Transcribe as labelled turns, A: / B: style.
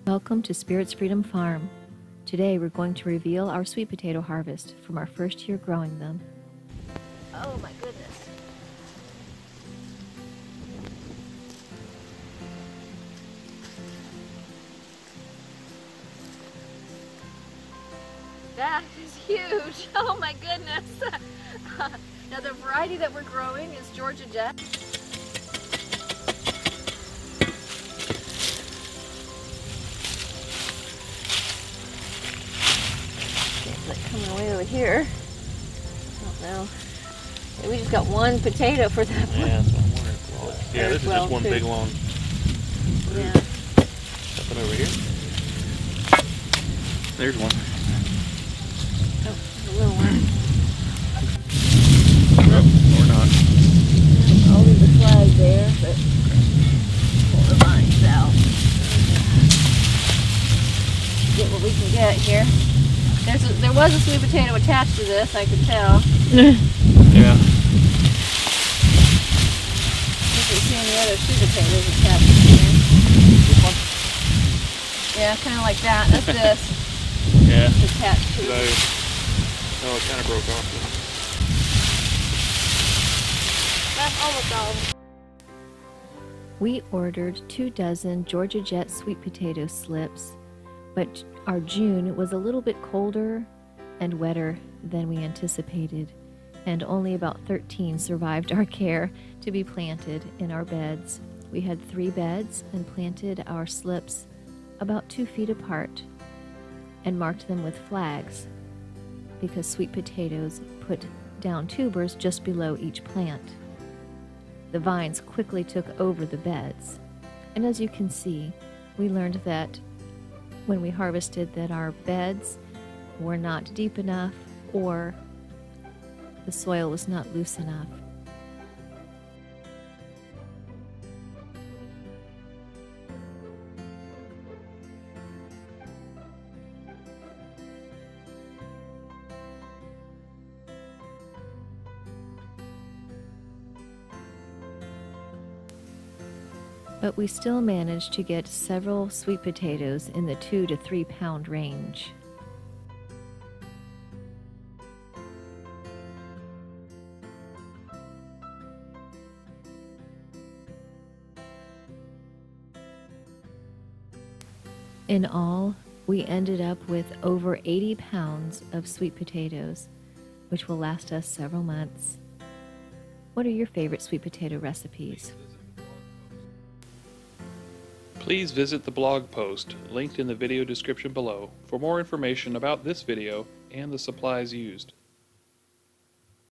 A: Welcome to Spirits Freedom Farm. Today we're going to reveal our sweet potato harvest from our first year growing them. Oh my goodness. That is huge. Oh my goodness. Now the variety that we're growing is Georgia Jet. Coming away over here. I don't know. Yeah, we just got one potato for that one.
B: Yeah, that's what I'm wondering. Well, yeah, this is just one big long.
A: Yeah.
B: Something over here. There's one.
A: Oh, there's a little one.
B: Nope, or not.
A: I'll leave the flag there, but pull the vines out. Get what we can get here. There was a sweet potato attached to this, I can tell.
B: Yeah.
A: You can see any other sweet potatoes attached to here.
B: This one?
A: Yeah, kind of like that. That's this.
B: Yeah.
A: It's attached to it.
B: Oh, it kind of broke off.
A: That's almost all of them. We ordered 2 dozen Georgia Jet sweet potato slips, but our June was a little bit colder and wetter than we anticipated, and only about 13 survived our care to be planted in our beds. We had 3 beds and planted our slips about 2 feet apart and marked them with flags because sweet potatoes put down tubers just below each plant. The vines quickly took over the beds, and as you can see, we learned that when we harvested that our beds were not deep enough or the soil was not loose enough. But we still managed to get several sweet potatoes in the 2 to 3 pound range. In all, we ended up with over 80 pounds of sweet potatoes, which will last us several months. What are your favorite sweet potato recipes?
B: Please visit the blog post linked in the video description below for more information about this video and the supplies used.